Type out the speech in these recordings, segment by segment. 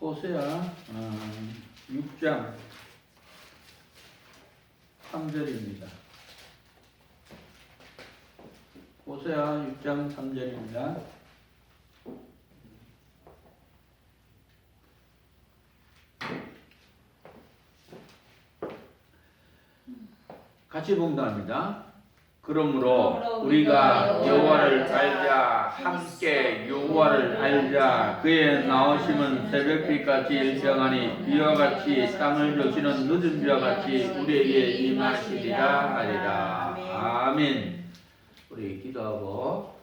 호세아 6장 3절입니다. 호세아 6장 3절입니다. 같이 봉독합니다. 그러므로 우리가 여호와를 알자, 함께 여호와를 알자. 그의 나오심은 새벽빛같이 일정하니 비와 같이 땅을 적시는 늦은 비와 같이 우리에게 임하시리라 하리라. 아멘. 우리 기도하고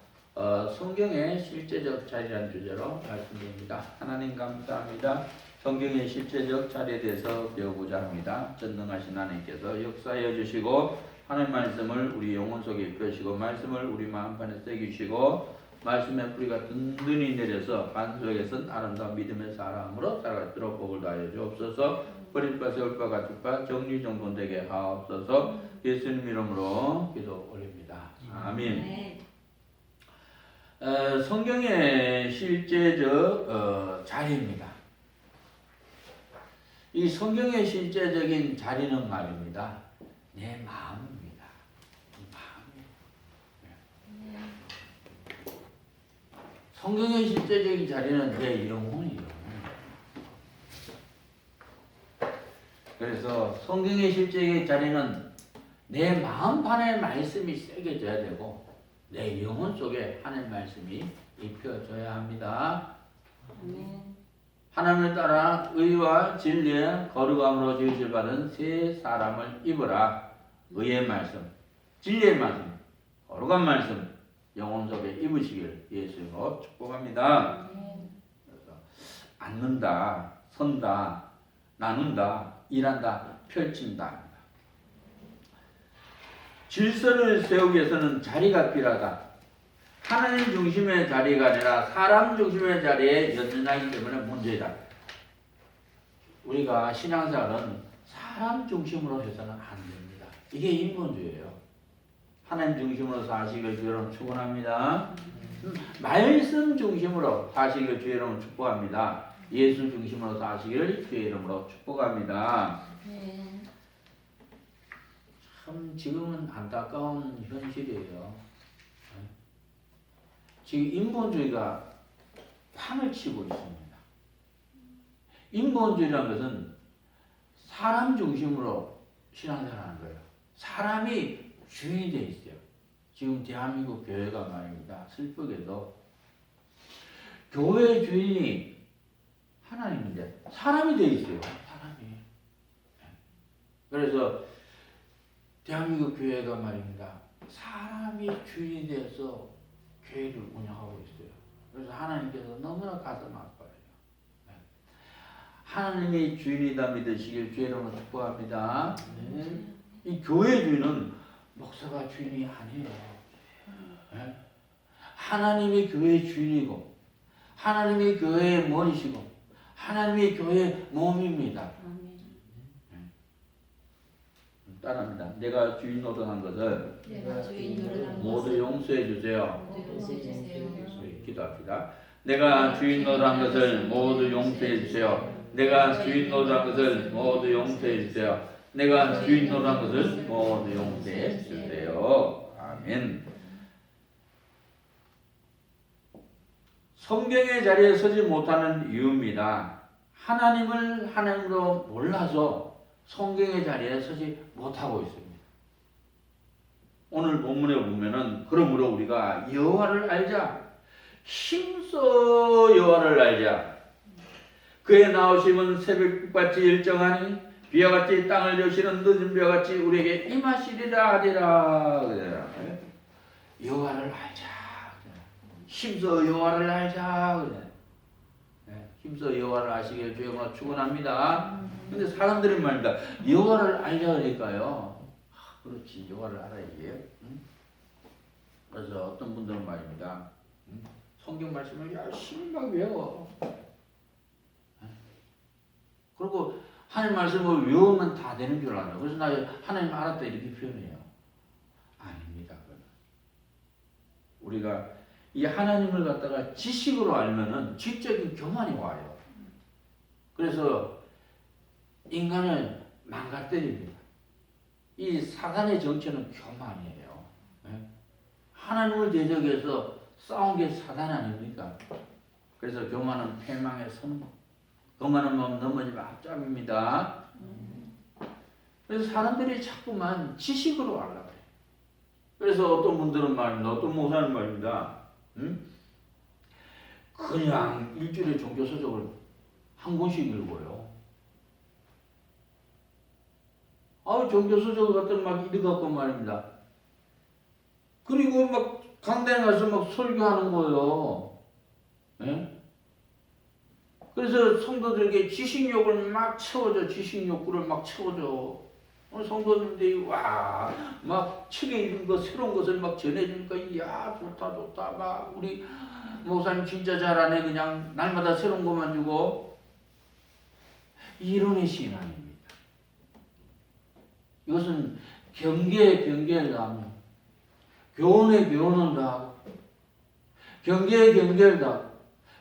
성경의 실제적 자리라는 주제로 말씀드립니다. 하나님 감사합니다. 성경의 실제적 자리에 대해서 배우고자 합니다. 전능하신 하나님께서 역사해 주시고 하나님 말씀을 우리 영혼 속에 입혀주시고 말씀을 우리 마음판에 새기시고 말씀의 뿌리가 든든히 내려서 반석에선 아름다운 믿음의 사람으로 살아가도록 복을 다하여 주옵소서. 버림바 세울바 가축바 정리정돈되게 하옵소서. 예수님 이름으로 기도 올립니다. 아멘. 성경의 실제적 자리입니다. 이 성경의 실제적인 자리는 말입니다. 내 마음입니다. 성경의 실제적인 자리는 내 영혼이에요. 그래서 성경의 실제적인 자리는 내 마음판에 말씀이 새겨져야 되고 내 영혼 속에 하나님의 말씀이 입혀져야 합니다. 하나님을 따라 의와 진리의 거룩함으로 지으실 받은 새 사람을 입으라. 의의 말씀, 진리의 말씀, 거룩한 말씀 영혼 속에 입으시길 예수님으로 축복합니다. 그래서 앉는다, 선다, 나눈다, 일한다, 펼친다. 질서를 세우기 위해서는 자리가 필요하다. 하나님 중심의 자리가 아니라 사람 중심의 자리에 연연하기 때문에 문제다. 우리가 신앙생활은 사람 중심으로 해서는 안 됩니다. 이게 인본주의예요. 하나님 중심으로 사시길 주의 이름으로 축원합니다. 말씀 중심으로 사시길 주의 이름으로 축복합니다. 예수 중심으로 사시길 주의 이름으로 축복합니다. 참 지금은 안타까운 현실이에요. 지금 인본주의가 판을 치고 있습니다. 인본주의라는 것은 사람 중심으로 신앙생활하는 거예요. 사람이 주인이 되어 있어요. 지금 대한민국 교회가 말입니다. 슬프게도 교회 주인이 하나님인데 사람이 되어 있어요. 사람이. 그래서 대한민국 교회가 말입니다. 사람이 주인이 되어서 교회를 운영하고 있어요. 그래서 하나님께서 너무나 가슴 아파요. 하나님이 주인이다 믿으시길 주의 이름으로 축복합니다. 이 교회 주인은 목사가 주인이 아니에요. 하나님이 교회의 주인이고 하나님이 교회의 머리시고 하나님이 교회의 몸입니다. 따라합니다. 내가 주인 노릇한 것을 모두 용서해 주세요. 기도합시다. 내가 주인 노릇한 것을 모두 용서해 주세요. 내가 주인 노릇한 것을 모두 용서해 주세요. 내가 주인 노릇한 것을 모두 용서해 주세요. 아멘. 성경의 자리에 서지 못하는 이유입니다. 하나님을 하나님으로 몰라서 성경의 자리에 서지 못하고 있습니다. 오늘 본문에 보면은 그러므로 우리가 여호와를 알자. 힘써 여호와를 알자. 그의 나오심은 새벽빛같이 일정하니 비와 같이 땅을 여시는 늦은 비와 같이 우리에게 임하시리라 하리라. 여호와를 알자. 힘써 여호와를 알자. 힘써 여호와를 아시길 주의 이름으로 축원합니다. 근데 사람들이 말입니다. 여호와를 알자 그러니까요. 그렇지 여호와를 알아야지. 그래서 어떤 분들은 말입니다. 성경 말씀을 열심히 막 외워. 그리고 하나님 말씀을 외우면 다 되는 줄 알아요. 그래서 나 하나님 알았다 이렇게 표현해요. 아닙니다. 우리가 이 하나님을 갖다가 지식으로 알면은 지적인 교만이 와요. 그래서 인간을 망가뜨립니다. 이 사단의 정체는 교만이에요. 하나님을 대적해서 싸운 게 사단 아닙니까? 그래서 교만은 패망의 선고. 교만한 마음 넘어지면 앞잡입니다. 그래서 사람들이 자꾸만 지식으로 하려고 해요. 그래서 어떤 분들은 말입니다. 어떤 목사님 말입니다. 그냥 일주일에 종교서적을 한 권씩 읽어요. 종교서적 같은 막 읽어갖고 말입니다. 그리고 막 강단에 가서 막 설교하는 거예요. 예? 그래서 성도들에게 지식욕을 막 채워줘. 지식욕구를 막 채워줘. 성도들이 막 책에 읽은 거 새로운 것을 막 전해주니까 야 좋다 좋다 막 우리 목사님 진짜 잘하네 그냥 날마다 새로운 것만 주고 이론의 신앙입니다. 이것은 경계에 경계를 더하며 교훈에 교훈을 더하고 경계에 경계를 더하고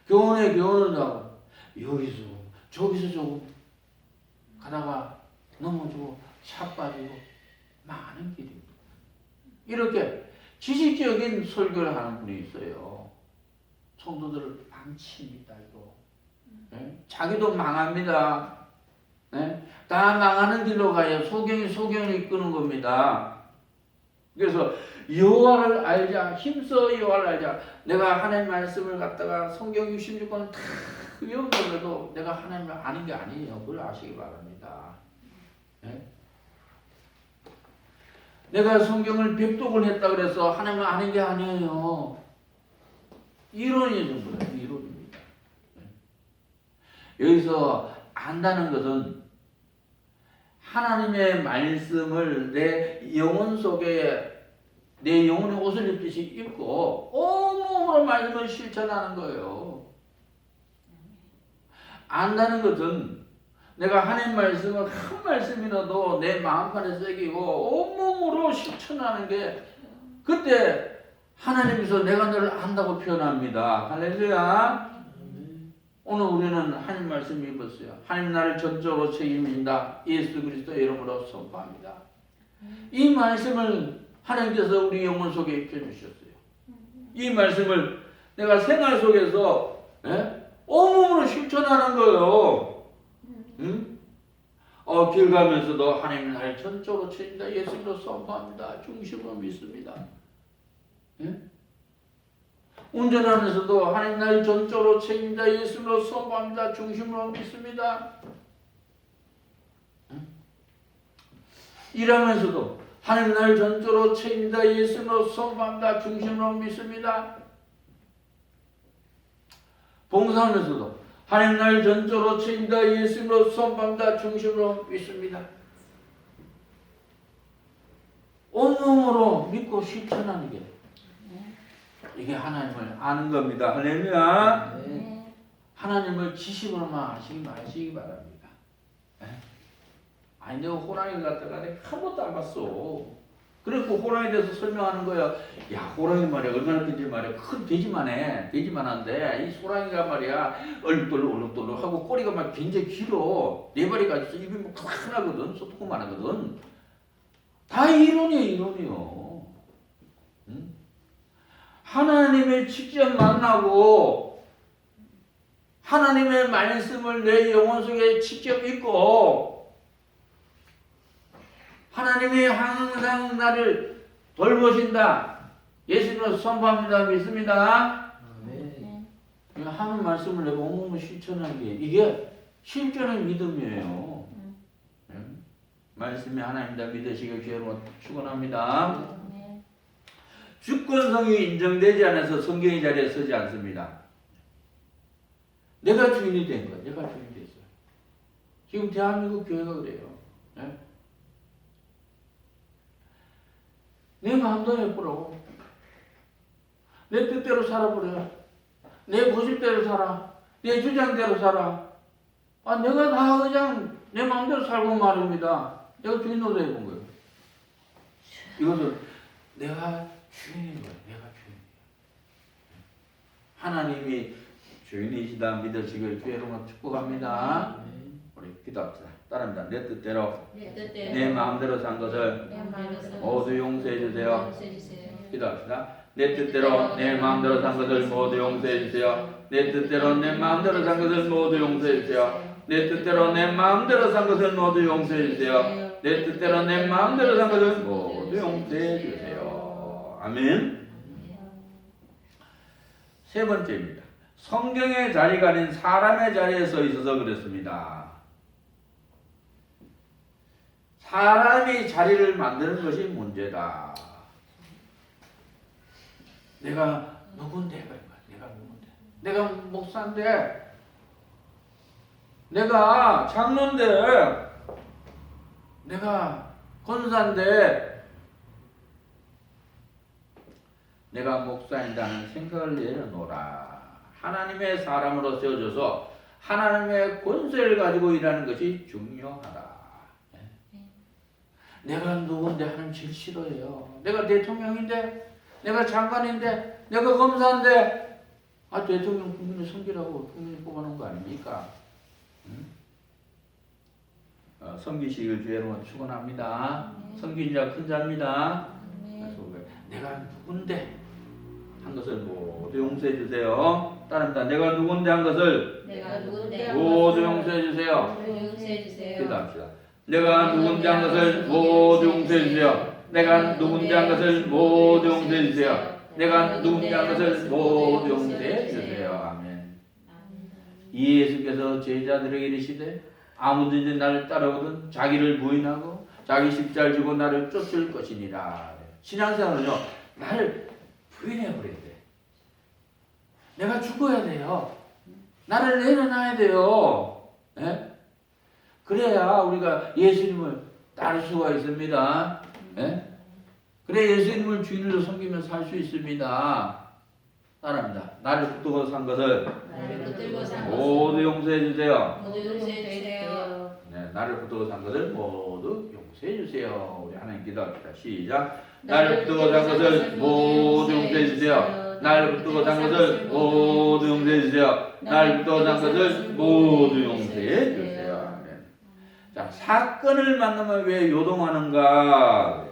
교훈에 교훈을 더하고 여기서 저기서 조금 가다가 넘어지고 차 빠지고 많은 길입니다. 이렇게 지식적인 설교를 하는 분이 있어요. 성도들을 망칩니다. 이거. 네? 자기도 망합니다. 네? 다 망하는 길로 가요. 소경을 이끄는 겁니다. 그래서 여호와를 알자. 힘써 여호와를 알자. 내가 하나님 말씀을 갖다가 성경 66권을 다 외운다고 내가 하나님을 아는 게 아니에요. 그걸 아시기 바랍니다. 네? 내가 성경을 백독을 했다 그래서 하나님을 아는 게 아니에요. 이론이 전부다. 이론입니다. 여기서 안다는 것은 하나님의 말씀을 내 영혼 속에 내 영혼의 옷을 입듯이 입고 온몸으로 말씀을 실천하는 거예요. 안다는 것은 내가 하나님 말씀을 한 말씀이라도 내 마음판에 새기고 온몸으로 실천하는 게 그때 하나님께서 내가 너를 안다고 표현합니다. 할렐루야. 오늘 우리는 하나님 말씀 입었어요. 하나님 나를 전적으로 책임진다. 예수 그리스도 이름으로 선포합니다. 이 말씀을 하나님께서 우리 영혼 속에 입혀주셨어요. 이 말씀을 내가 생활 속에서 온몸으로 실천하는 거예요. 응? 길 가면서도 하나님 나를 전적으로 책임진다. 예수로 선포합니다. 중심으로 믿습니다. 운전하면서도 하나님 나를 전적으로 책임진다. 예수로 선포합니다. 중심으로 믿습니다. 일하면서도 하나님 나를 전적으로 책임진다. 예수로 선포합니다. 중심으로 믿습니다. 봉사하면서도 하나님 나를 전적으로 책임진다. 예수로 선포합니다. 중심으로 믿습니다. 온몸으로 믿고 실천하는 게 이게 하나님을 아는 겁니다. 할렐루야. 네. 하나님을 지식으로만 아시기 바랍니다. 아니 내가 호랑이를 갖다가 내가 한 번도 안 봤어. 그래서 호랑이에 대해서 설명하는 거야. 야 호랑이 말이야 얼마나 큰지 말이야. 큰 돼지만한데 이 호랑이가 말이야 얼룩덜룩 하고 꼬리가 막 굉장히 길어. 네 마리가 있어. 입이 뭐 크나거든. 소뚜껑만 하거든. 다 이론이에요. 응? 하나님을 직접 만나고 하나님의 말씀을 내 영혼 속에 직접 읽고 하나님이 항상 나를 돌보신다. 예수님을 선포합니다. 믿습니다. 네. 하는 말씀을 내가 온몸을 실천하는 게 이게 실전의 믿음이에요. 말씀이 하나님이다 믿으시길 주로 축원합니다. 주권성이 인정되지 않아서 성경의 자리에 서지 않습니다. 내가 주인이 된 거야. 내가 주인이 됐어요. 지금 대한민국 교회가 그래요. 네? 내 마음대로 해보라고. 내 뜻대로 살아보려. 내 고집대로 살아. 내 주장대로 살아. 내가 다 그냥 내 마음대로 살고 말입니다. 내가 주인 노릇 해본 거예요. 이것은 내가 주인인 거예요. 내가 주인이에요. 하나님이 주인이시다 믿으시길 주의 이름으로 축복합니다. 우리 기도합시다. 따릅니다. 내 뜻대로 내 마음대로 산 것을 모두 용서해 주세요. 기도합시다. 내 뜻대로 내 마음대로 산 것을 모두 용서해 주세요. 내 뜻대로 내 마음대로 산 것을 모두 용서해 주세요. 내 뜻대로 내 마음대로 산 것을 모두 용서해 주세요. 내 뜻대로 내 마음대로 산 것을 모두 용서해 주세요. 아멘. 세 번째입니다. 성경의 자리가 아닌 사람의 자리에 서 있어서 그렇습니다. 사람이 자리를 만드는 것이 문제다. 내가 누군데? 내가 누군데? 내가 목사인데, 내가 장로인데, 내가 권사인데, 내가 목사인다는 생각을 내려놓으라. 하나님의 사람으로 세워져서 하나님의 권세를 가지고 일하는 것이 중요하다. 내가 누군데 하나님 제일 싫어해요. 내가 대통령인데, 내가 장관인데, 내가 검사인데, 대통령 국민을 섬기라고 국민이 뽑아놓은 거 아닙니까? 섬기시길 주의 이름으로 축원합니다. 섬기는 자 큰 자입니다. 그래서 내가 누군데 한 것을 모두 용서해 주세요. 따릅니다. 내가 누군데 한 것을 모두 용서해 주세요. 기도합시다. 내가 누군데 한 것을 모두 용서해 주세요. 내가 누군데 한 것을 모두 용서해 주세요. 내가 누군데 한 것을 모두 용서해 주세요. 아멘. 예수께서 제자들에게 이르시되 아무든지 나를 따라오든 자기를 부인하고 자기 십자가를 지고 나를 쫓을 것이니라. 신앙생활은요, 나를 부인해버려야 돼. 내가 죽어야 돼요. 나를 내려놔야 돼요. 예? 그래야 우리가 예수님을 따를 수가 있습니다. 예? 그래 예수님을 주인으로 섬기며 살 수 있습니다. 따라합니다. 나를 붙들고 산 것을 모두 용서해 주세요. 네, 나를 붙들고 산 것을 모두 용서해 주세요. 우리 하나님 기도합시다. 시작. 나를 붙들고 산 것을 모두 용서해 주세요. 나를 붙들고 산 것을 모두 용서해 주세요. 나를 붙들고 산 것을 모두 용서해 주세요. 아멘. 자, 사건을 만나면 왜 요동하는가?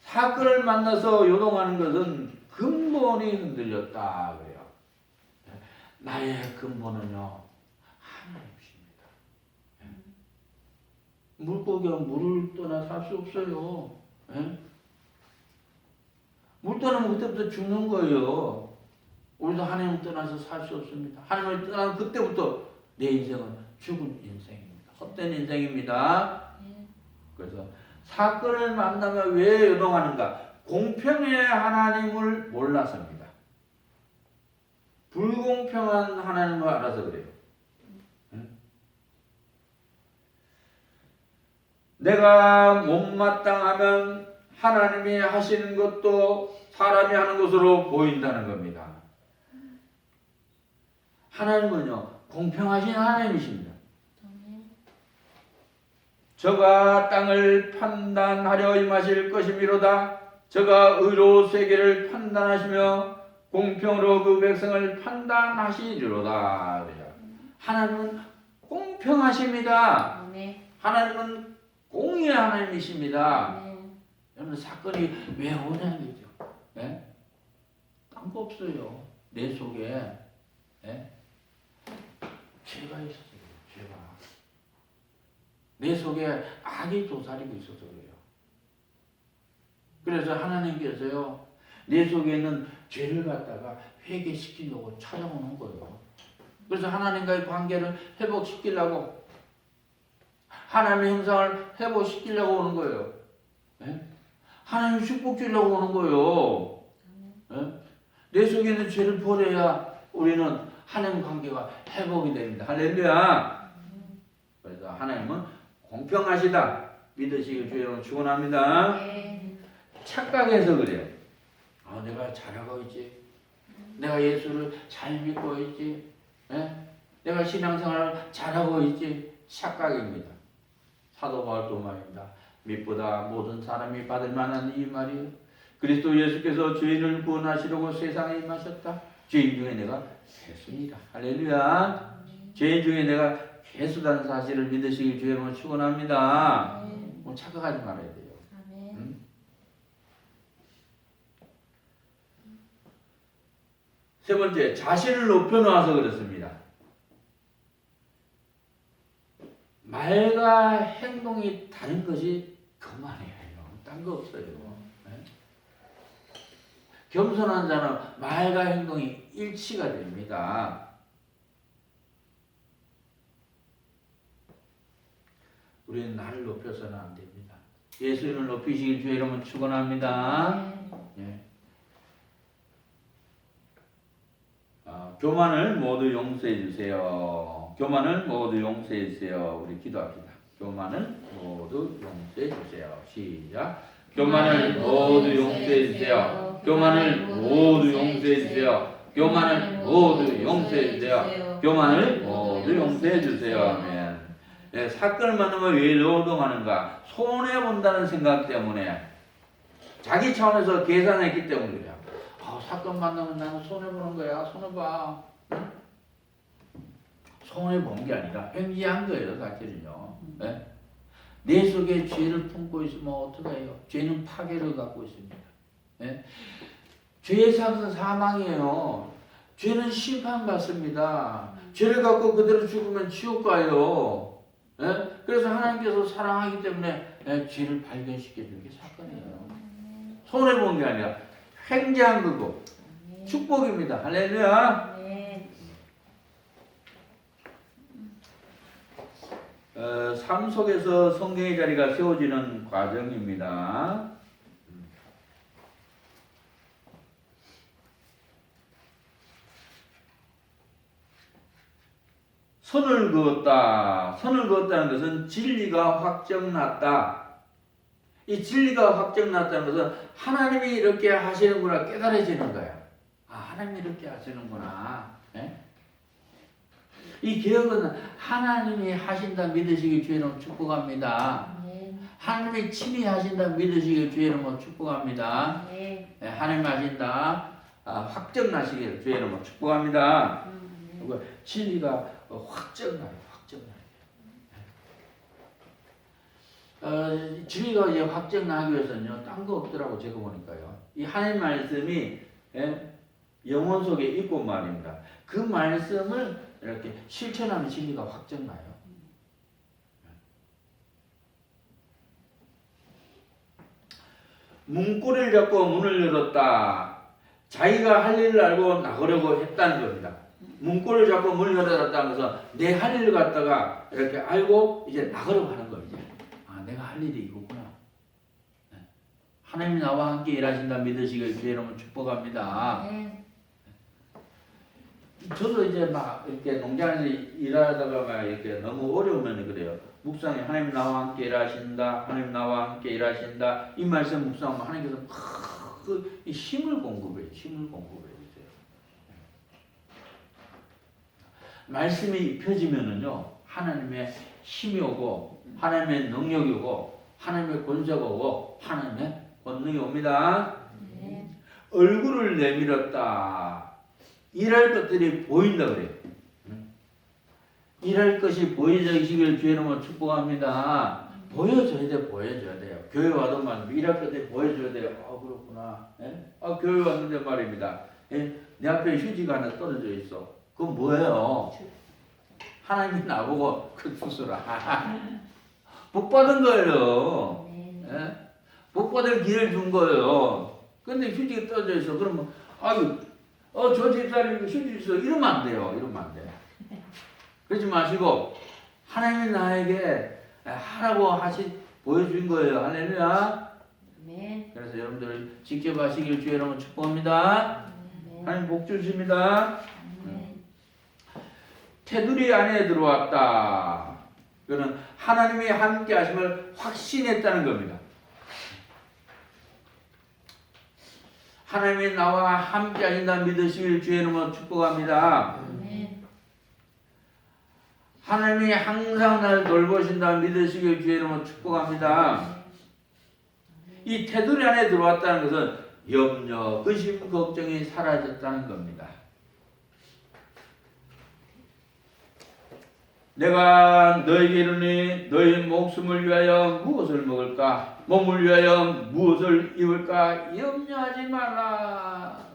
사건을 만나서 요동하는 것은 근본이 흔들렸다 그래요. 나의 근본은요, 하나님이십니다. 물고기가 물을 떠나 살 수 없어요. 물 떠나면 그때부터 죽는 거예요. 우리도 하나님을 떠나서 살 수 없습니다. 하나님을 떠나면 그때부터 내 인생은 죽은 인생입니다. 헛된 인생입니다. 그래서 사건을 만나면 왜 요동하는가? 공평의 하나님을 몰라서입니다. 불공평한 하나님을 알아서 그래요. 내가 못마땅하면 하나님이 하시는 것도 사람이 하는 것으로 보인다는 겁니다. 하나님은요, 공평하신 하나님이십니다. 저가 땅을 판단하려 임하실 것이미로다. 저가 의로 세계를 판단하시며 공평으로 그 백성을 판단하시리로다. 하나님은 공평하십니다. 하나님은 공의의 하나님이십니다. 여러분 사건이 왜 오냐는거죠. 딴 거 없어요. 내 속에 죄가 있었어요. 죄가. 내 속에 악이 도사리고 있어서 그래요. 그래서 하나님께서요, 내 속에 있는 죄를 갖다가 회개시키려고 찾아오는 거예요. 그래서 하나님과의 관계를 회복시키려고, 하나님의 형상을 회복시키려고 오는 거예요. 하나님 축복 주려고 오는 거예요. 내 속에 있는 죄를 버려야 우리는 하나님 관계가 회복이 됩니다. 할렐루야. 그래서 하나님은 공평하시다 믿으시길 주의로 축원합니다. 착각해서 그래요. 내가 잘하고 있지. 내가 예수를 잘 믿고 있지. 내가 신앙생활을 잘하고 있지. 착각입니다. 사도 바울도 말입니다. 믿보다 모든 사람이 받을 만한 이 말이요, 그리스도 예수께서 죄인을 구원하시려고 세상에 임하셨다. 죄인 중에 내가 괴수입니다. 할렐루야. 죄인 중에 내가 괴수다는 사실을 믿으시길 주의 이름으로 축원합니다. 착각하지 말아야 돼요. 응? 세 번째, 자신을 높여놓아서 그렇습니다. 말과 행동이 다른 것이 그만이에요. 딴 거 없어요. 네? 겸손한 자는 말과 행동이 일치가 됩니다. 우리는 나를 높여서는 안 됩니다. 예수님을 높이시길 주의 이름으로 축원합니다. 예. 교만을 모두 용서해 주세요. 교만을 모두 용서해 주세요. 우리 기도합시다. 교만을 모두 용서해 주세요. 시작. 교만을 모두 용서해 주세요. 교만을 모두 용서해 주세요. 교만을 모두 용서해 주세요. 교만을 모두 용서해 주세요. 아멘. 네, 사건을 만나면 왜 노동하는가? 손해본다는 생각 때문에 자기 차원에서 계산했기 때문에 그래요. 사건 만나면 나는 손해보는 거야. 손해봐. 손해본 게 아니라 횡재한 거예요. 사실은요. 네? 내 속에 죄를 품고 있으면 어떡해요? 죄는 파괴를 갖고 있습니다. 네? 죄의 삭은 사망이에요. 죄는 심판받습니다. 죄를 갖고 그대로 죽으면 지옥 가요. 네? 그래서 하나님께서 사랑하기 때문에 죄를 발견시켜 주는 게 사건이에요. 손해본 게 아니라 횡재한 거고 축복입니다. 할렐루야. 삶 속에서 성경의 자리가 세워지는 과정입니다. 선을 그었다. 선을 그었다는 것은 진리가 확정났다. 이 진리가 확정났다는 것은 하나님이 이렇게 하시는구나 깨달아지는 거야. 하나님이 이렇게 하시는구나. 네? 이 개혁은 하나님이 하신다 믿으시길 주의 이름으로 축복합니다. 하나님이 친히 하신다 믿으시길 주의 이름으로 축복합니다. 네, 하나님 하신다 확정나시길 주의 이름으로 축복합니다. 진리가 확정나요. 진리가 이제 확정나기 위해서는요, 딴 거 없더라고, 제가 보니까요. 이 하나님 말씀이 영혼 속에 있고 말입니다. 그 말씀을 이렇게 실천하면 진리가 확정나요. 문고리를 잡고 문을 열었다. 자기가 할 일을 알고 나가려고 했다는 겁니다. 문고리를 잡고 문을 열었다는 것은 내 할 일을 갖다가 이렇게 알고 이제 나가려고 하는 거예요. 내가 할 일이 이거구나. 하나님이 나와 함께 일하신다 믿으시길 주의 이름으로 축복합니다. 저도 이제 막 이렇게 농장에서 일하다가 막 이렇게 너무 어려우면 그래요. 묵상에 하나님 나와 함께 일하신다. 하나님 나와 함께 일하신다. 이 말씀 묵상하면 하나님께서 그 힘을 공급해요. 힘을 공급해요. 말씀이 입혀지면은요, 하나님의 힘이 오고, 하나님의 능력이 오고, 하나님의 권세가 오고, 하나님의 권능이 옵니다. 얼굴을 내밀었다. 일할 것들이 보인다 그래요. 일할 것이 보여지기를 주의 이름으로 축복합니다. 보여줘야 돼, 보여줘야 돼요. 교회 와도 말입니다. 일할 것들이 보여줘야 돼요. 그렇구나. 교회 왔는데 말입니다. 내 앞에 휴지가 하나 떨어져 있어. 그건 뭐예요? 하나님이 나보고 그 주소라. 복 받은 거예요. 복 받을 기회를 준 거예요. 근데 휴지가 떨어져 있어. 그러면 저 집사람이 휴지 있어. 이러면 안 돼요. 이러면 안 돼. 그러지 마시고 하나님이 나에게 하라고 보여준 거예요. 할렐루야. 그래서 여러분들 직접 하시길 주의 이름으로 축복합니다. 하나님 복 주십니다. 테두리 안에 들어왔다. 그는 하나님이 함께 하심을 확신했다는 겁니다. 하나님이 나와 함께 하신다 믿으시길 주의 이름으로 축복합니다. 하나님이 항상 나를 돌보신다 믿으시길 주의 이름으로 축복합니다. 이 테두리 안에 들어왔다는 것은 염려, 의심, 걱정이 사라졌다는 겁니다. 내가 너에게 이르니 너희 목숨을 위하여 무엇을 먹을까? 몸을 위하여 무엇을 입을까? 염려하지 말라.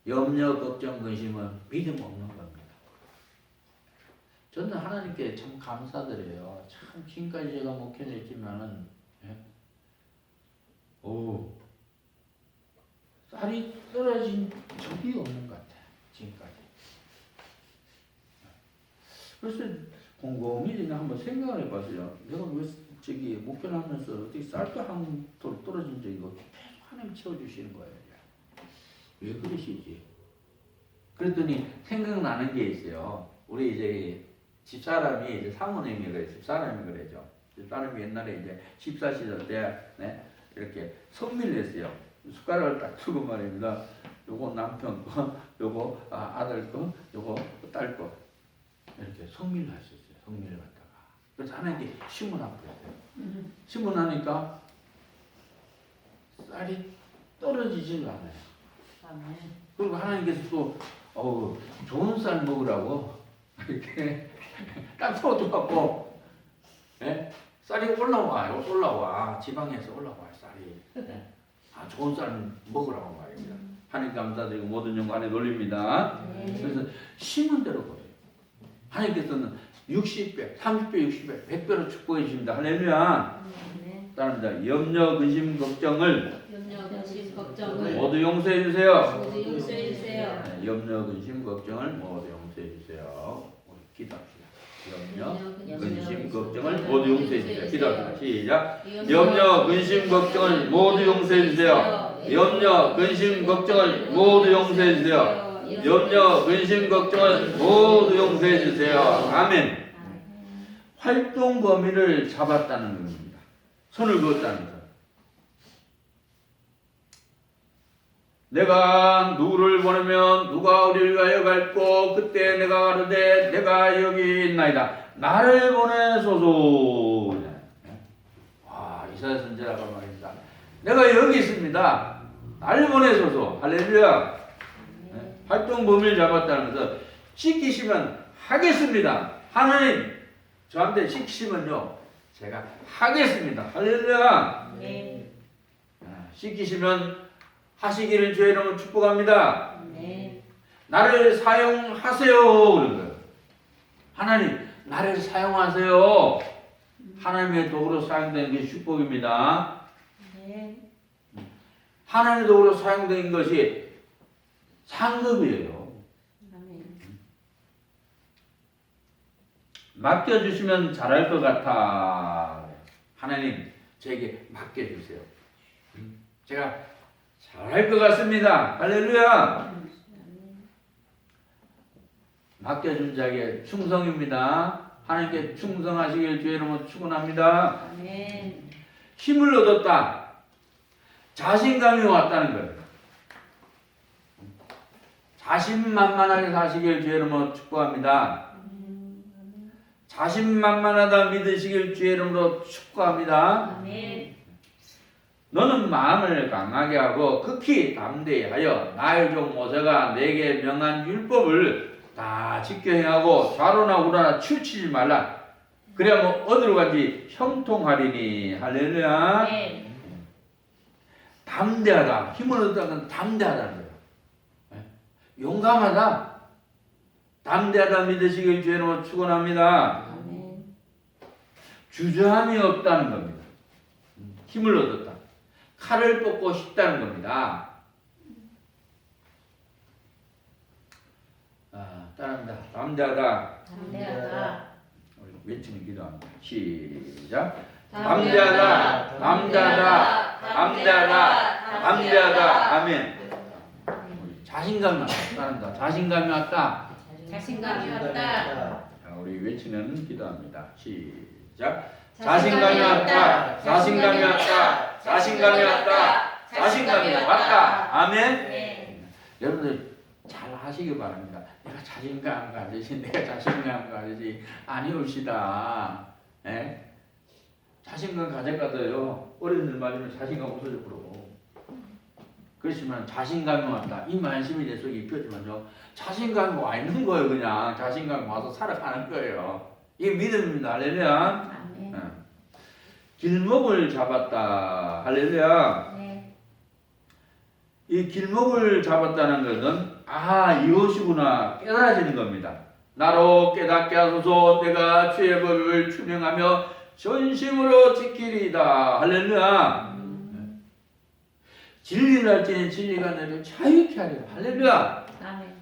염려, 걱정, 근심은 믿음 없는 겁니다. 저는 하나님께 참 감사드려요. 참 지금까지 제가 목회했지만은 쌀이 떨어진 적이 없는 것 같아요. 지금까지. 그래서 곰곰이 그냥 한번 생각을 해봤어요. 내가 왜 저기 목표를 하면서 어떻게 쌀도 한 돌 떨어진 적이 없고 계속 하나님 채워주시는 거예요. 왜 그러시지? 그랬더니 생각나는 게 있어요. 우리 이제 집사람이 이제 사모님이 그래, 집사람이 그래죠. 집사람이 옛날에 이제 집사 시절 때 이렇게 성밀을 했어요. 숟가락을 딱 두고 말입니다. 요거 남편 거, 요거 아들 거, 요거 딸 거. 이렇게 성밀을 하셨어요. 성밀을 갖다가. 그래서 하나님께 심문하고 그랬어요. 심문하니까 쌀이 떨어지질 않아요. 그리고 하나님께서 또 좋은 쌀 먹으라고 이렇게 딱 세워줘갖고 쌀이 올라와. 지방에서 올라와요. 쌀이. 좋은 쌀 먹으라고 말입니다. 하나님 감사드리고 모든 영광에 돌립니다. 그래서 심은 대로 거예요. 하나님께서는 60배, 30배, 60배, 100배로 축복해 주십니다. 할렐루야. 따릅니다. 염려, 근심, 걱정을 모두 용서해 주세요. 염려, 근심, 걱정을 모두 용서해 주세요. 우리 기도합시다. 염려, 근심, 걱정을 모두 용서해 주세요. 기도합시다. 시작. 염려, 근심, 걱정을 모두 용서해 주세요. 염려, 근심, 걱정을 모두 용서해 주세요. 염려, 근심, 걱정을 모두 용서해 주세요. 아멘. 활동 범위를 잡았다는 겁니다. 선을 그었다는 것. 내가 누구를 보내면 누가 우리를 위하여 갈고 그때 내가 가르되 내가 여기 있나이다. 나를 보내소서. 이사야 선지자가 말입니다. 내가 여기 있습니다. 나를 보내소서. 할렐루야. 활동 범위를 잡았다는 것은 시키시면 하겠습니다. 하나님 저한테 시키시면요 제가 하겠습니다. 할렐루야. 시키시면 하시기를 주의 이름으로 축복합니다. 나를 사용하세요. 그런 거예요. 하나님 나를 사용하세요. 하나님의 도구로 사용되는 게 축복입니다. 하나님의 도구로 사용되는 것이 상급이에요. 맡겨주시면 잘할 것 같아. 하나님 저에게 맡겨주세요. 제가 잘할 것 같습니다. 할렐루야. 맡겨준 자에게 충성입니다. 하나님께 충성하시길 주의 이름으로 축원합니다. 힘을 얻었다. 자신감이 왔다는 거예요. 자신만만하게 사시길 주의 이름으로 축복합니다. 자신만만하다 믿으시길 주의 이름으로 축복합니다. 너는 마음을 강하게 하고 극히 담대하여 나의 종 모세가 내게 명한 율법을 다 지켜 행하고 좌로나 우로나 치우치지 말라. 그래야 뭐 어디로 간지 형통하리니. 할렐루야. 담대하다. 힘을 얻다는 담대하다는 거예요. 용감하다. 담대하다 믿으시길 주의 이름으로 축원합니다. 주저함이 없다는 겁니다. 힘을 얻었다. 칼을 뽑고 싶다는 겁니다. 따라합니다. 담대하다. 우리 외치는 기도합니다. 시작. 담대하다. 담대하다. 담대하다. 담대하다. 아멘. 자신감이 왔다. 자신감이 왔다. 자신감이 왔다. 우리 외치는 기도합니다. 시작. 자신감이 왔다. 자신감이 왔다. 자신감이 왔다. 자신감이 왔다. 아멘. 여러분들 잘 하시기 바랍니다. 내가 자신감 가지시, 내가 자신감 가지시 아니옵시다. 자신감 가져가도요 어린이들 말이면 자신감 없어져 버리고. 그렇지만 자신감이 왔다. 이 말씀이 내 속에 입혀지면요. 자신감이 와 있는 거예요. 그냥 자신감이 와서 살아가는 거예요. 이게 믿음입니다. 할렐루야. 아멘. 길목을 잡았다. 할렐루야. 네. 이 길목을 잡았다는 것은 이것이구나 깨달아지는 겁니다. 나로 깨닫게 하소서. 내가 주의 법을 준행하며 전심으로 지키리이다. 할렐루야. 진리를 할지는 진리가 너를 자유케 하리라. 할렐루야. 아멘.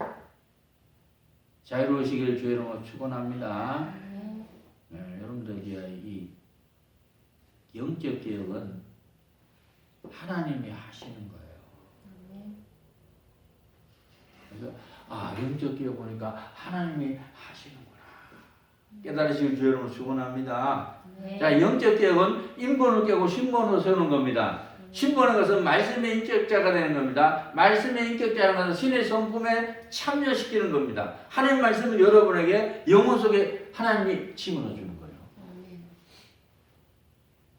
자유로우시기를 주의 이름으로 축원합니다. 아멘. 여러분들이 이 영적 개혁은 하나님이 하시는 거예요. 아멘. 그래서 영적 개혁 보니까 하나님이 하시는구나. 깨달으시길 주의 이름으로 축원합니다. 네. 자, 영적 개혁은 인본을 깨고 신본으로 세우는 겁니다. 신본의 것은 말씀의 인격자가 되는 겁니다. 말씀의 인격자라는 것은 신의 성품에 참여시키는 겁니다. 하나님 말씀을 여러분에게 영혼 속에 하나님이 집어넣어 주는 거예요. 아멘.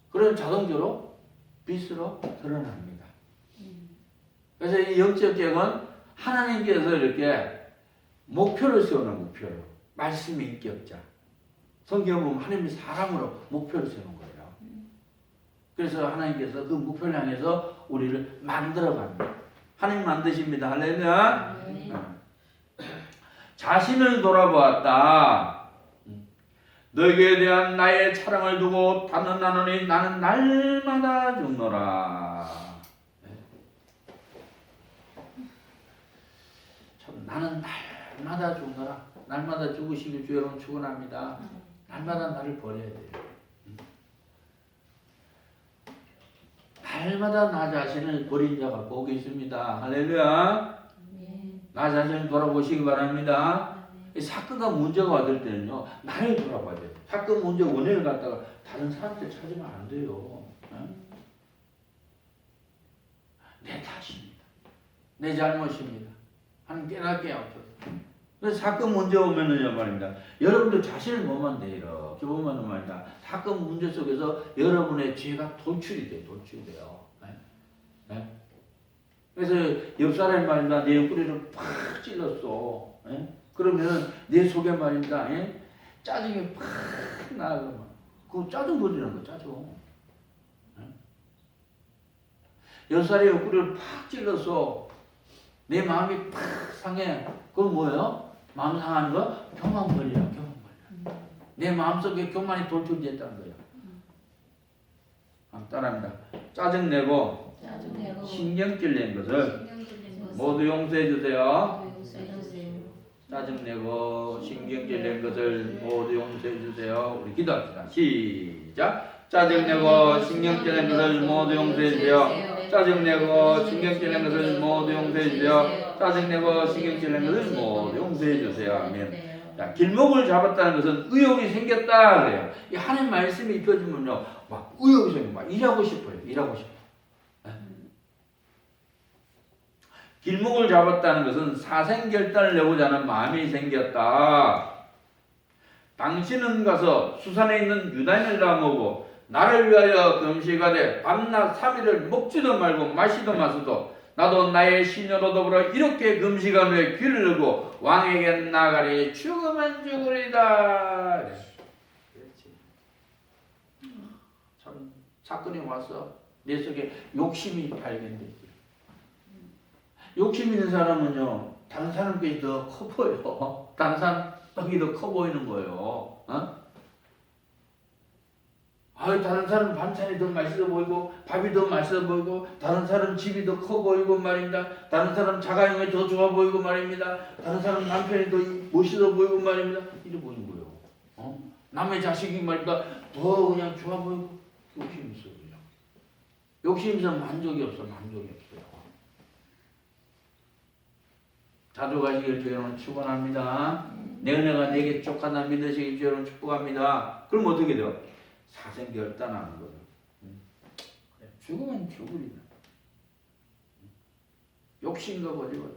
그런 자동적으로 빛으로 드러납니다. 그래서 이 영적 개혁은 하나님께서 이렇게 목표를 세우는 목표예요. 말씀의 인격자. 성경 보면 하나님이 사람으로 목표를 세우는 거예요. 그래서 하나님께서 그 목표를 향해서 우리를 만들어 갑니다. 하나님 만드십니다. 할렐루야. 네. 자신을 돌아보았다. 너에게 대한 나의 차량을 두고 단언하노니 나는 날마다 죽노라. 참 나는 날마다 죽노라. 날마다 죽으시길 주 여러분 축원합니다. 날마다 나를 버려야 돼요. 날마다 나 자신을 버린 자가 복이 있습니다. 할렐루야. 나 자신을 돌아보시기 바랍니다. 이 사건과 문제가 왔을 때는요, 나를 돌아봐야 돼요. 사건 문제 원인을 갖다가 다른 사람한테 찾으면 안 돼요. 내 탓입니다. 내 잘못입니다. 하나님 깨닫게 하옵소서. 그래서 사건 문제 오면은요 말입니다. 여러분들 자신을 보면 돼요. 이렇게 보면은 말입니다. 사건 문제 속에서 여러분의 죄가 돌출이 돼요. 돌출돼요. 네? 그래서 옆 사람이 말입니다. 내 옆구리를 팍 찔렀어. 그러면은 내 속에 말입니다. 짜증이 팍 나고 그 짜증 버리는 거 짜증. 옆 사람의 옆구리를 팍 찔렀어. 내 마음이 팍 상해. 그건 뭐예요? 마음 상하는 거 교만 버리라. 교만 버리라. 내 마음속에 교만이 돌출됐다는 거예요. 따라합니다. 짜증내고 신경질 낸 것을 모두 용서해 주세요. 짜증내고 신경질 낸 것을 모두 용서해 주세요. 우리 기도합시다. 시작. 짜증내고 신경질 낸 것을 모두 용서해 주세요. 짜증내고 신경질 낸 것을 모두 용서해 주세요. 짜증내고 신경질 낸 것을 모두 용서해 주세요. 아멘. 자, 길목을 잡았다는 것은 의욕이 생겼다 그래요. 이 하나님 말씀이 입혀지면요, 막 의욕이 생겨, 막 일하고 싶어요. 일하고 싶어. 길목을 잡았다는 것은 사생결단을 내고자 하는 마음이 생겼다. 당신은 가서 수산에 있는 유다인을 다 모으고 나를 위하여 금식하되 밤낮 3일을 먹지도 말고 마시도 마시도 나도 나의 시녀로 더불어 이렇게 금식하며 귀를 열고 왕에게 나가리 죽으면 죽으리다. 그렇지. 참 사건이 와서 내 속에 욕심이 발견됐지. 욕심 있는 사람은요 다른 사람께 더 커 보여. 다른 사람이 더 커 보이는 거예요. 다른 사람 반찬이 더 맛있어 보이고 밥이 더 맛있어 보이고 다른 사람 집이 더 커 보이고 말입니다. 다른 사람 자가용이 더 좋아 보이고 말입니다. 다른 사람 남편이 더 멋있어 보이고 말입니다. 이래 보이는 거예요. 남의 자식이 말입니다. 더 그냥 좋아 보이고 욕심이 있어 그냥. 욕심이 있으면 만족이 없어. 만족이 없어요. 자주 가시길 주여는 축원합니다. 내 은혜가 내게 족하다 믿으시길 주여는 축복합니다. 그럼 어떻게 돼요? 사생결단하는 거예요. 죽으면 죽으리다. 욕심과 고집을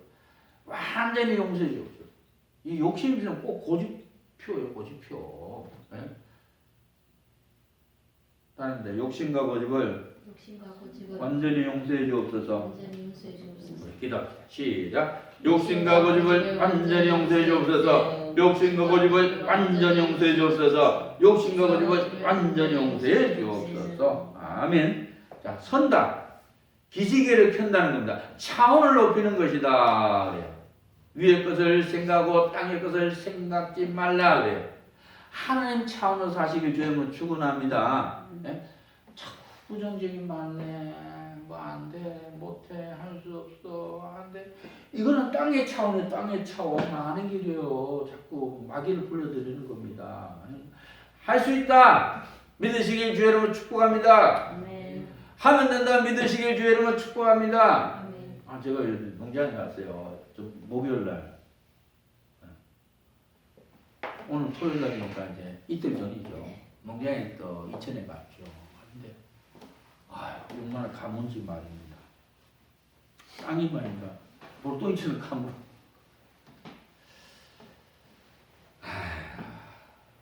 완전히 용서해 주옵소서. 이 욕심이 있으면 꼭 고집표예요. 고집표. 다른데 욕심과 고집을 욕심과 고집을 완전히 용서해 주옵소서. 완전히 용서해 주옵소서. 기도합시다. 시작. 욕심과 고집을 완전히 용서해 주옵소서. 욕심과 고집을 완전히 용서해 주옵소서. 욕심과 고집을 완전히 용서해 주옵소서. 아멘. 자, 선다. 기지개를 켠다는 겁니다. 차원을 높이는 것이다. 그래요. 위의 것을 생각하고 땅의 것을 생각지 말라. 그래요. 하나님 차원으로 사시길 주님은 축원합니다. 예? 자꾸 부정적인 말네. 뭐 안 돼, 못해, 할 수 없어, 안 돼. 이거는 땅의 차원에 땅의 차원 아는 길이에요. 자꾸 마귀를 불러들이는 겁니다. 할 수 있다. 믿으시길 주의 이름으로 축복합니다. 아멘. 하면 된다. 믿으시길 주의 이름으로 축복합니다. 아멘. 아, 제가 농장에 갔어요. 좀 목요일 날. 오늘 토요일 날이니까 이제 이틀 전이죠. 농장에 또 이천에 갔죠. 근데 얼마나 가문지 말입니다. 땅이 말인가. 보통 이천을 가문.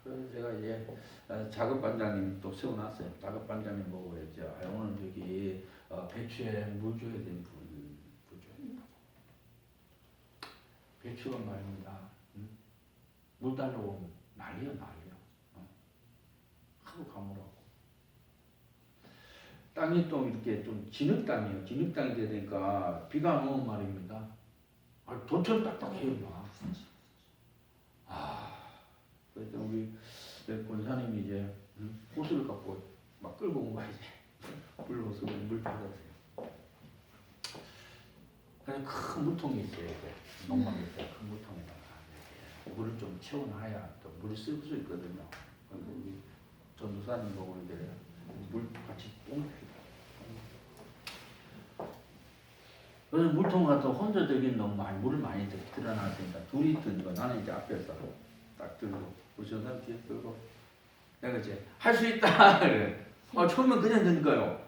그래서 제가 이제 작업 반장님 또 세워놨어요. 작업 반장님 보고 그랬죠. 오늘 여기 배추에 물 줘야 되는 물 줘야 된다고. 배추가 말입니다. 물 달라고 오면 난리야. 하루 가물하고. 땅이 또 이렇게 좀 진흙 땅이에요. 진흙 땅이 돼야 되니까 비가 안 오면 말입니다. 돈처럼 딱딱해요. 그래서 우리 권사님이 이제 호수를 갖고 막 끌고 온 거야. 이제 불호수 물 받았어요. 그래서 큰 물통이 있어요. 농막에 있어요. 큰 물통에다가 물을 좀 채워놔야 또 물이 쓸 수 있거든요. 그래서 우리 전도사님 보고 이제 물 같이 옮깁니다. 그래서 물통 같은 혼자 되긴 너무 많이 물을 많이 들어놨으니까 둘이 든 거 나는 이제 앞에서 딱 들고 우리 전사님 뒤에 들고 내가 이제 할 수 있다 그래. 처음엔 그냥 드니까요.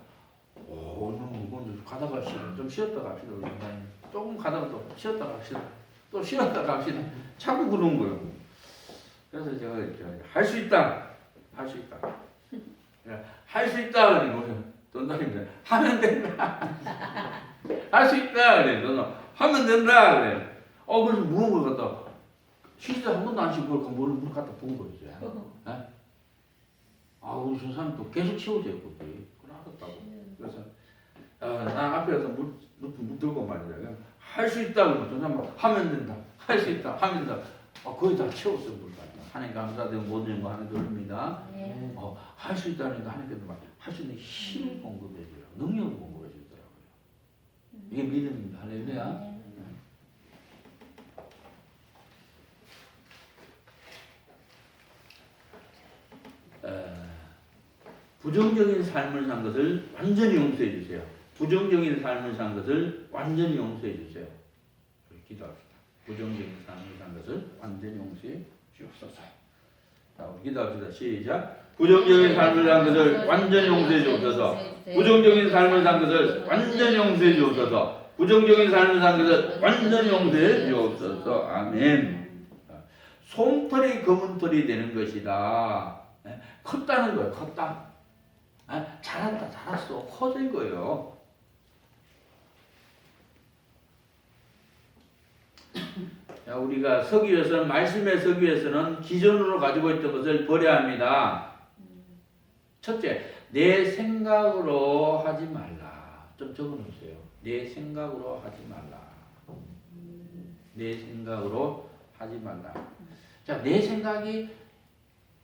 너무 무거운데 가다가 좀 쉬었다 갑시다. 우리 전사님 조금 가다가 또 쉬었다 갑시다. 또 쉬었다 갑시다. 자꾸 그런 거예요. 그래서 제가 할 수 있다. 할 수 있다. 할 수 있다. 그러고 전사님들 하면 된다. 할 수 있다. 그래. 하면 된다. 그래. 그래서 무거운 걸 갖다 쉬지도 한 번도 안 쉬고 물 갖다 부은 거죠. 우리 전사님도 계속 치워줘요. 그게. 알았다고. 그래서 나 앞에서 물 들고 말이야. 할 수 있다고 전사님 하면 된다. 할 수 있다. 하면 된다. 거의 다 채웠어요. 물까지. 하나님 감사드리고 모든 거 하나님 돌립니다. 할 수 있다니까 하나님께서 할 수 있는 힘을 공급해 줘요. 능력을 공급해 주더라고요. 이게 믿음입니다. 할렐루야. 부정적인 삶을 산 것을 완전히 용서해 주세요. 부정적인 삶을 산 것을 완전히 용서해 주세요. 기도합시다. 부정적인 삶을 산 것을 완전히 용서해 주옵소서. 자, 우리 기도합시다. 시작. 부정적인 삶을 산 것을 완전히 용서해 주옵소서. 부정적인 삶을 산 것을 완전히 용서해 주옵소서. 부정적인 삶을 산 것을 완전히 용서해 주옵소서. 아멘. 솜털이 검은 털이 되는 것이다. 컸다는 거예요. 컸다. 자랐다. 자랐어. 커진 거예요. 자, 우리가 서기 위해서는 말씀에 서기 위해서는 기존으로 가지고 있던 것을 버려야 합니다. 첫째, 내 생각으로 하지 말라. 좀 적어놓으세요. 내 생각으로 하지 말라. 내 생각으로 하지 말라. 자, 내 생각이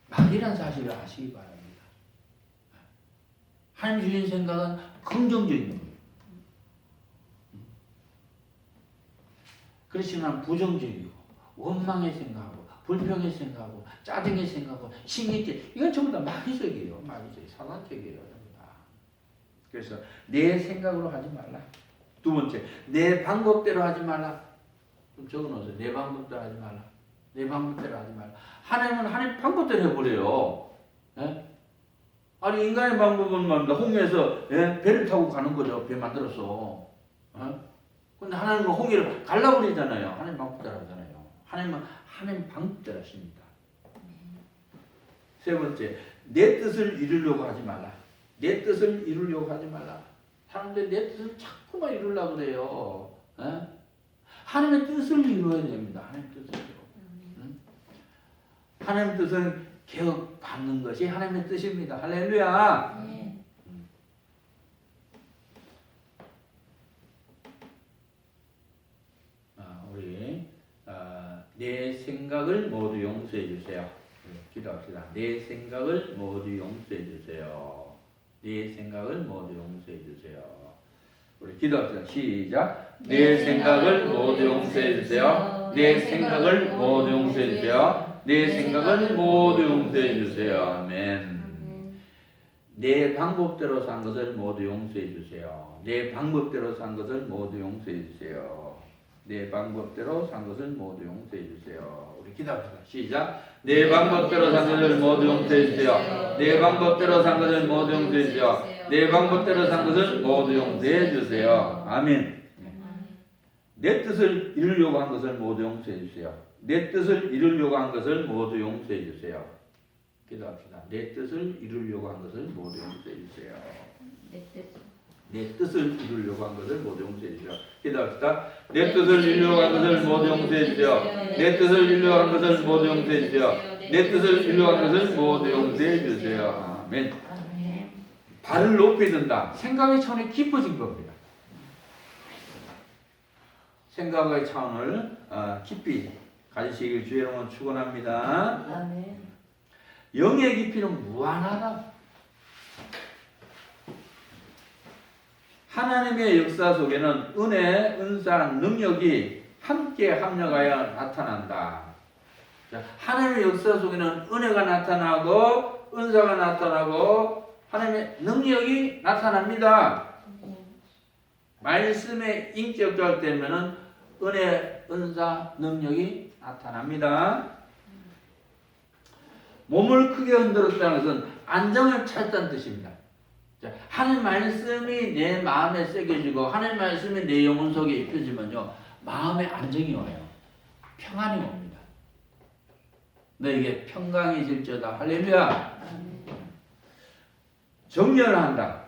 막이란 사실을 아시기 바랍니다. 하나님 주신 생각은 긍정적인 거예요. 그렇지만 부정적이고 원망의 생각하고 불평의 생각하고 짜증의 생각하고 신경질 이건 전부 다 마귀적이에요. 마귀적, 사단적이에요. 전부 다. 그래서 내 생각으로 하지 말라. 두 번째, 내 방법대로 하지 말라. 좀 적어놓으세요. 내 방법대로 하지 말라. 내 방법대로 하지 말라. 하나님은 하나님 방법대로 해버려요. 예? 아니 인간의 방법은 말입니다. 홍해에서 배를 타고 가는 거죠. 배 만들어서. 근데 하나님은 홍해를 갈라버리잖아요. 하나님 방법대로 하잖아요. 하나님은 하나님 방법대로 하십니다. 세 번째, 내 뜻을 이루려고 하지 말라. 내 뜻을 이루려고 하지 말라. 사람들이 내 뜻을 자꾸만 이루려고 그래요. 에? 하나님의 뜻을 이루어야 됩니다. 하나님의 뜻을요. 응? 하나님의 뜻은 개혁 받는 것이 하나님의 뜻입니다. 할렐루야. 네. 우리 내 생각을 모두 용서해 주세요. 기도합시다. 내 생각을 모두 용서해 주세요. 내 생각을 모두 용서해 주세요. 우리 기도합시다. 시작. 내 생각을 모두 용서해 주세요. 내 생각을 모두 용서해 주세요. 내 생각을 모두 용서해 주세요. 아멘. 내 방법대로 산 것을 모두 용서해 주세요. 내 방법대로 산 것을 모두 용서해 주세요. 내 방법대로 산 것을 모두 용서해 주세요. 우리 기도합시다. 시작. 내 방법대로 산 것을 모두 용서해 주세요. 내 방법대로 산 것을 모두 용서해 주세요. 내 방법대로 산 것을 모두 용서해 주세요. 아멘. 내 뜻을 이루려고 한 것을 모두 용서해 주세요. 내 뜻을 이루려고 한 것을 모두 용서해 주세요. 기도합시다. 내 뜻을 이루려고 한 것을 모두 용서해 주세요. 내 뜻을 이루려고 한 것을 모두 용서해 주세요. 기도합시다. 내 뜻을 이루려고 한 것을 모두 용서해 주세요. 내 뜻을 이루려고 한 것을 모두 용서해 주세요. 내 뜻을 이루려고 한 것을 모두 용서해 주세요. 아멘. 발을 높이 든다. 생각의 차원이 깊어진 겁니다. 생각의 차원을 깊이 가지시길 주의 이름으로 축원합니다. 아멘. 영의 깊이는 무한하다. 하나님의 역사 속에는 은혜, 은사, 능력이 함께 합력하여 나타난다. 하나님의 역사 속에는 은혜가 나타나고 은사가 나타나고 하나님의 능력이 나타납니다. 말씀의 인격적 되면은 은혜, 은사, 능력이 나타납니다. 몸을 크게 흔들었다는 것은 안정을 찾았다는 뜻입니다. 하나님 말씀이 내 마음에 새겨지고 하나님 말씀이 내 영혼 속에 입혀지면요 마음에 안정이 와요. 평안이 옵니다. 너에게 평강이 질지어다. 할렐루야. 정렬한다.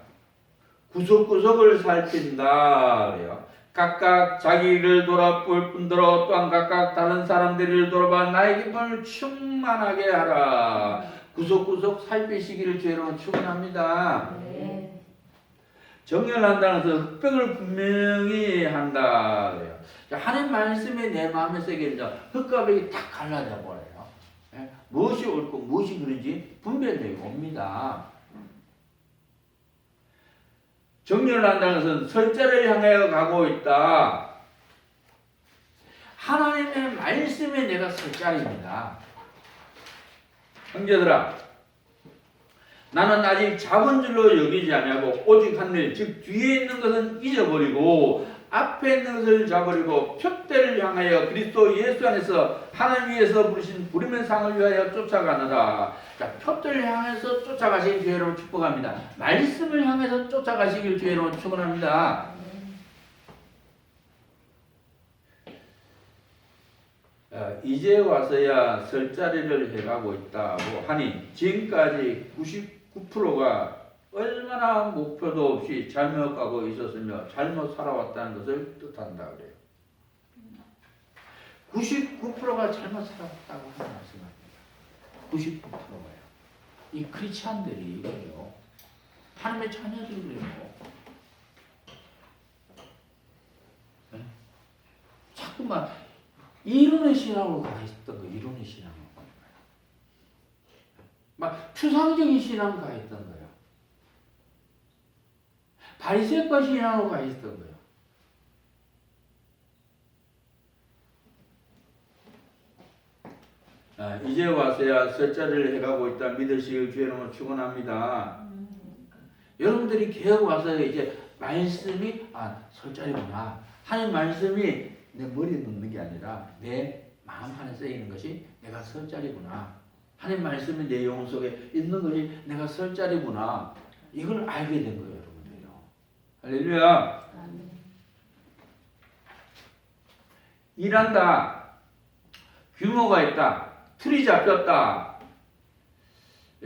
구석구석을 살핀다. 그래요. 각각 자기를 돌아볼 뿐더러 또한 각각 다른 사람들을 돌아봐 나의 기쁨을 충만하게 하라. 구석구석 살피시기를 주의로 축원합니다. 네. 정렬한다는 것은 흑백을 분명히 한다. 그래요. 하나님 말씀이 내 마음에 새겨져 흑과 백이 딱 갈라져 버려요. 무엇이 옳고 무엇이 그른지 분별되게 옵니다. 정렬한다는 것은 설자를 향해 가고 있다. 하나님의 말씀에 내가 설자입니다. 형제들아, 나는 아직 작은 줄로 여기지 아니하고 오직 한 일, 즉 뒤에 있는 것은 잊어버리고 앞에 있는 것을 잡으려고 표대를 향하여 그리스도 예수 안에서 하나님 위에서 부르신 부름의 상을 위하여 쫓아가느라. 자, 표대를 향해서 쫓아가시길 주의 이름으로 축복합니다. 말씀을 향해서 쫓아가시길 주의 이름으로 축원합니다. 이제 와서야 설 자리를 해가고 있다고 하니 지금까지 99%가 얼마나 목표도 없이 잘못 가고 있었으며 잘못 살아왔다는 것을 뜻한다 그래요. 99%가 잘못 살아왔다고 하는 말씀입니다. 99%가요. 이 크리스찬들이 이거요. 하나님의 자녀들이에요. 네? 자꾸만 이론의 신앙으로 가 있던 거, 이론의 신앙으로 가 있는 거예요. 막 추상적인 신앙으로 가 있던 거예요. 바리새파 신앙으로 가 있던 거예요. 이제 와서야 설자를 해가고 있다 믿으시길 주의 이름으로 축원합니다. 여러분들이 개혁 와서 이제 말씀이 설자리구나. 하나님 말씀이 내 머리에 넣는 게 아니라 내 마음 안에 쓰이는 것이 내가 설 자리구나. 하나님 말씀이 내 영혼 속에 있는 것이 내가 설 자리구나. 이걸 알게 된 거예요, 여러분들요. 할렐루야. 일한다. 규모가 있다. 틀이 잡혔다.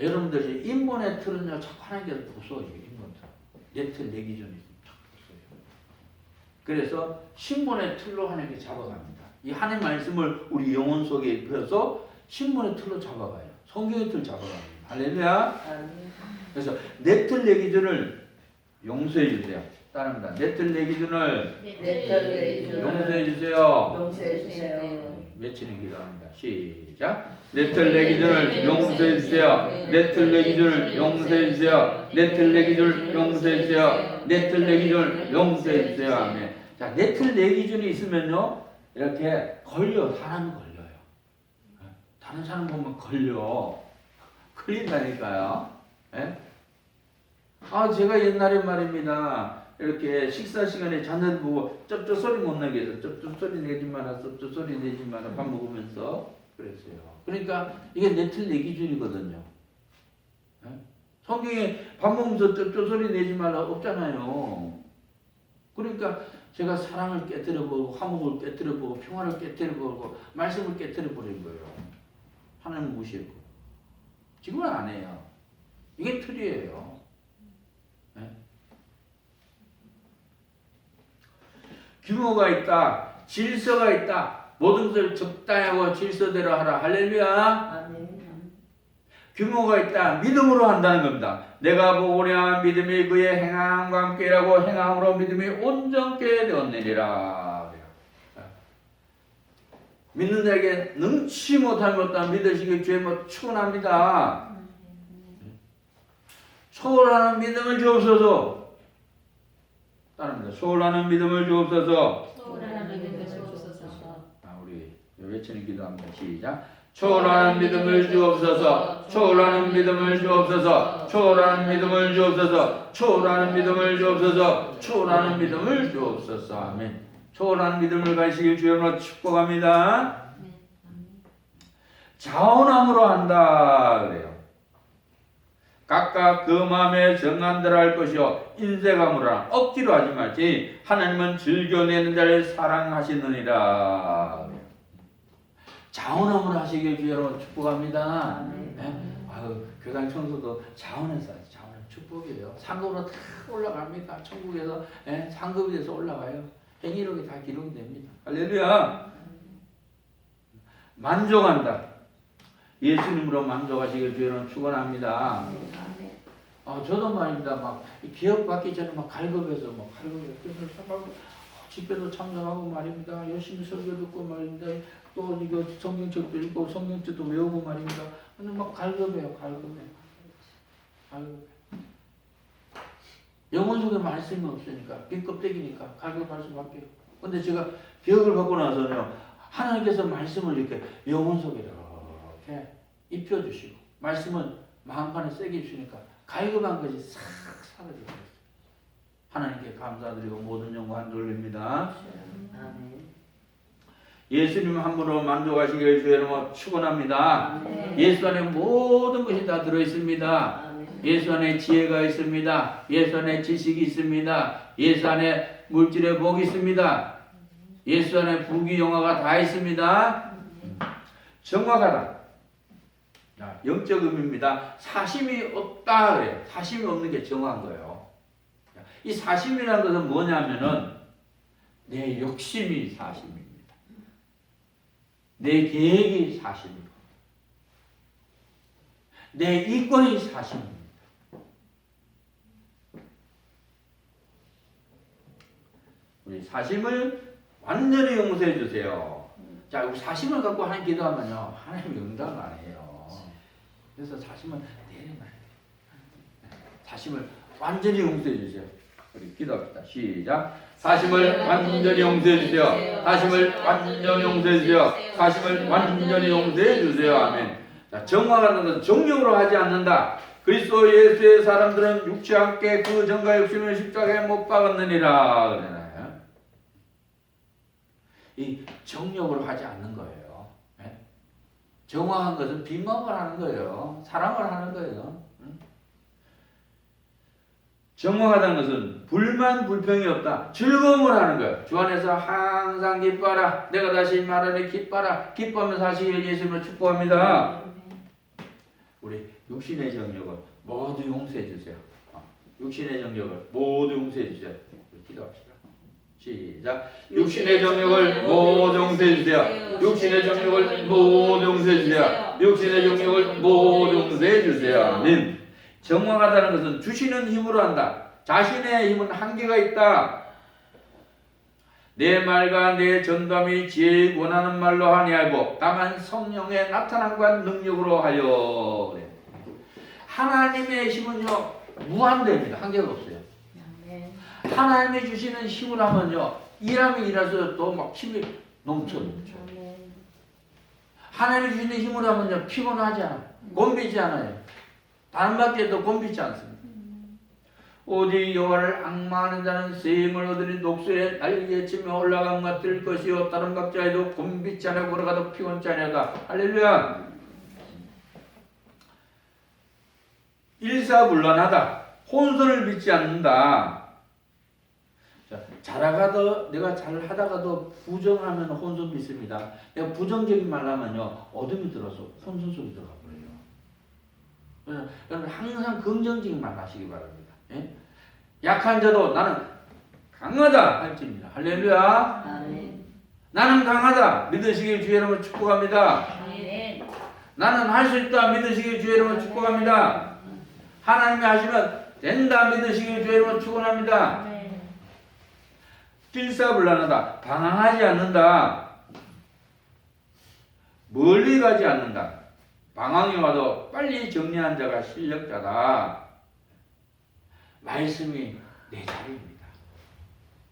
여러분들이 인본의 틀은요 자꾸 하나님께서 부숴요. 인본 틀. 내 틀, 내 기준이 자꾸 부숴요. 그래서 신본의 틀로 하나님께 잡아갑니다. 이 하나님 말씀을 우리 영혼 속에 입혀서 신본의 틀로 잡아가요. 성경의 틀 잡아갑니다. 할렐루야. 그래서 내 틀, 내 기준을 용서해 주세요. 따릅니다. 내 틀, 내 기준을 용서해 주세요. 용서해 주세요. 외치는 기도합니다. 시작. 내 틀, 내 기준을 용서해 주세요. 내 틀, 내 기준을 용서해 주세요. 내 틀, 내 기준을 용서해 주세요. 내 틀, 내 기준을 용서해 주세요. 아멘. 자, 내 틀, 내 기준이 있으면요, 이렇게 걸려. 사람이 걸려요. 다른 사람 보면 걸린다니까요. 예? 아, 제가 옛날에 말입니다. 이렇게 식사 시간에 자녀들 보고 쩝쩝 소리 못 나게 해서 쩝쩝 소리 내지 마라, 쩝쩝 소리 내지 마라 밥 먹으면서 그랬어요. 그러니까 이게 내 틀, 내 기준이거든요. 예? 성경에 밥 먹으면서 쩝쩝 소리 내지 마라 없잖아요. 그러니까 제가 사랑을 깨뜨려보고 화목을 깨뜨려보고 평화를 깨뜨려보고 말씀을 깨뜨려버린 거예요. 하나님 무시했고 지금은 안 해요. 이게 틀이에요. 네? 규모가 있다. 질서가 있다. 모든 것을 적당히 하고 질서대로 하라. 할렐루야. 아멘. 규모가 있다. 믿음으로 한다는 겁니다. 내가 보고냐 믿음이 그의 행함과 함께 일하고 행함으로 믿음이 온전케 되었느니라. 믿는 자에게 능치 못할 것도 믿으시기 주의 뭐 축원합니다. 소홀하는 믿음을 주옵소서. 따릅니다. 소홀하는 믿음을 주옵소서. 소홀하는 믿음을 주옵소서. 우리 외치는 기도합니다. 시작. 초월하는 믿음을 주옵소서. 초월하는 믿음을 주옵소서. 초월하는 믿음을 주옵소서. 초월하는 믿음을 주옵소서. 초월하는 믿음을 주옵소서. 아멘. 초월하는 믿음을 가지시길 주여로 축복합니다. 자원함으로 한다 그래요. 각각 그 마음에 정한 대로 할 것이요 인색함으로 억지로 하지 말지 하나님은 즐겨내는 자를 사랑하시느니라. 자원함으로 하시길 주여로 축복합니다. 네? 아유, 교당 청소도 자원해서 자원은 축복이에요. 상급으로 다 올라갑니다. 천국에서 상급이 돼서 올라가요. 행위록이 다 기록이 됩니다. 할렐루야. 만족한다. 예수님으로 만족하시길 주여는 축원합니다. 저도 말입니다. 막 개혁 받기 전에 막 갈급해서 집회도 참석하고 말입니다. 열심히 설교 듣고 말입니다. 또 이거 성경책도 읽고 성경책도 외우고 말입니다. 근데 막 갈급해요. 영혼 속에 말씀이 없으니까 빈껍데기니까 갈급할 수밖에. 근데 제가 개혁을 받고 나서는요, 하나님께서 말씀을 이렇게 영혼 속에 이렇게 입혀주시고 말씀은 마음판에 세게 주시니까 갈급한 것이 싹 사라지고 있어요. 하나님께 감사드리고 모든 영광 돌립니다. 아멘. 예수님 한 분으로 만족하시길 주여로 축원합니다. 예수 안에 모든 것이 다 들어있습니다. 예수 안에 지혜가 있습니다. 예수 안에 지식이 있습니다. 예수 안에 물질의 복이 있습니다. 예수 안에 부귀영화가 다 있습니다. 정확하다. 영적 의미입니다. 사심이 없다 그래요. 사심이 없는 게 정확한 거예요. 이 사심이라는 것은 뭐냐면은 내 욕심이 사심입니다. 내 계획이 사심이고 내 이권이 사심입니다. 우리 사심을 완전히 용서해 주세요. 자, 우리 사심을 갖고 하나님 기도하면요, 하나님 응답 안 해요. 그래서 사심을 내려놔야 돼요. 사심을 완전히 용서해 주세요. 우리 기도합시다. 시작. 사심을 완전히 용서해 주세요. 사심을 완전히 용서해 주세요. 사심을 완전히 용서해 주세요. 아멘. 자, 정화하는 것은 정욕으로 하지 않는다. 그리스도 예수의 사람들은 육체 함께 그 정과 욕심을 십자가에 못 박았느니라. 그러나요? 이 정욕으로 하지 않는 거예요. 네? 정화한 것은 빈마음을 하는 거예요. 사랑을 하는 거예요. 정화하다는 것은 불만 불평이 없다. 즐거움을 하는 거예요. 주 안에서 항상 기뻐하라. 내가 다시 말하니 기뻐하라. 기뻐하면서 하시길 예수님을 축복합니다. 우리 육신의 정욕을 모두 용서해 주세요. 육신의 정욕을 모두 용서해 주세요. 우리 기도합시다. 시작. 육신의 정욕을 모두 용서해 주세요. 육신의 정욕을 모두 용서해 주세요. 육신의 정욕을 모두 용서해 주세요. 아멘. 정확하다는 것은 주시는 힘으로 한다. 자신의 힘은 한계가 있다. 내 말과 내 전담이 지혜에 원하는 말로 하니 아니고 다만 성령의 나타남과 능력으로 하여. 하나님의 힘은요 무한대입니다. 한계가 없어요. 아멘. 하나님이 주시는 힘을 하면요 일하면 일해서 또 막 힘이 넘쳐. 아멘. 하나님이 주시는 힘을 하면요 피곤하지 않아요. 곤비지 않아요. 다른 밖에도 곤비지 않습니다. 오직 여호와를 앙망하는 자는 세임을 얻으니 녹수에 날개 치며 올라감과 뜰 것이요 다른 각자에도 곤비지 않아 걸어가도 피곤치 아니하다. 할렐루야. 일사불란하다. 혼선을 믿지 않는다. 자, 잘하가도 내가 잘하다가도 부정하면 혼선 믿습니다. 내가 부정적인 말 하면요 어둠이 들어서 혼선 속에 들어가 버려요. 그래서 항상 긍정적인 말 하시기 바랍니다. 예? 약한 자도 나는 강하다 할지입니다. 할렐루야. 아멘. 나는 강하다 믿으시길 주의 이름으로 축복합니다. 아멘. 나는 할 수 있다 믿으시길 주의 이름으로 축복합니다. 하나님이 하시면 된다 믿으시길 주의 이름으로 축원합니다. 아멘. 일사불란하다. 방황하지 않는다. 멀리 가지 않는다. 방황이 와도 빨리 정리한 자가 실력자다. 말씀이 내 자리입니다.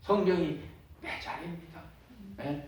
성경이 내 자리입니다. 네?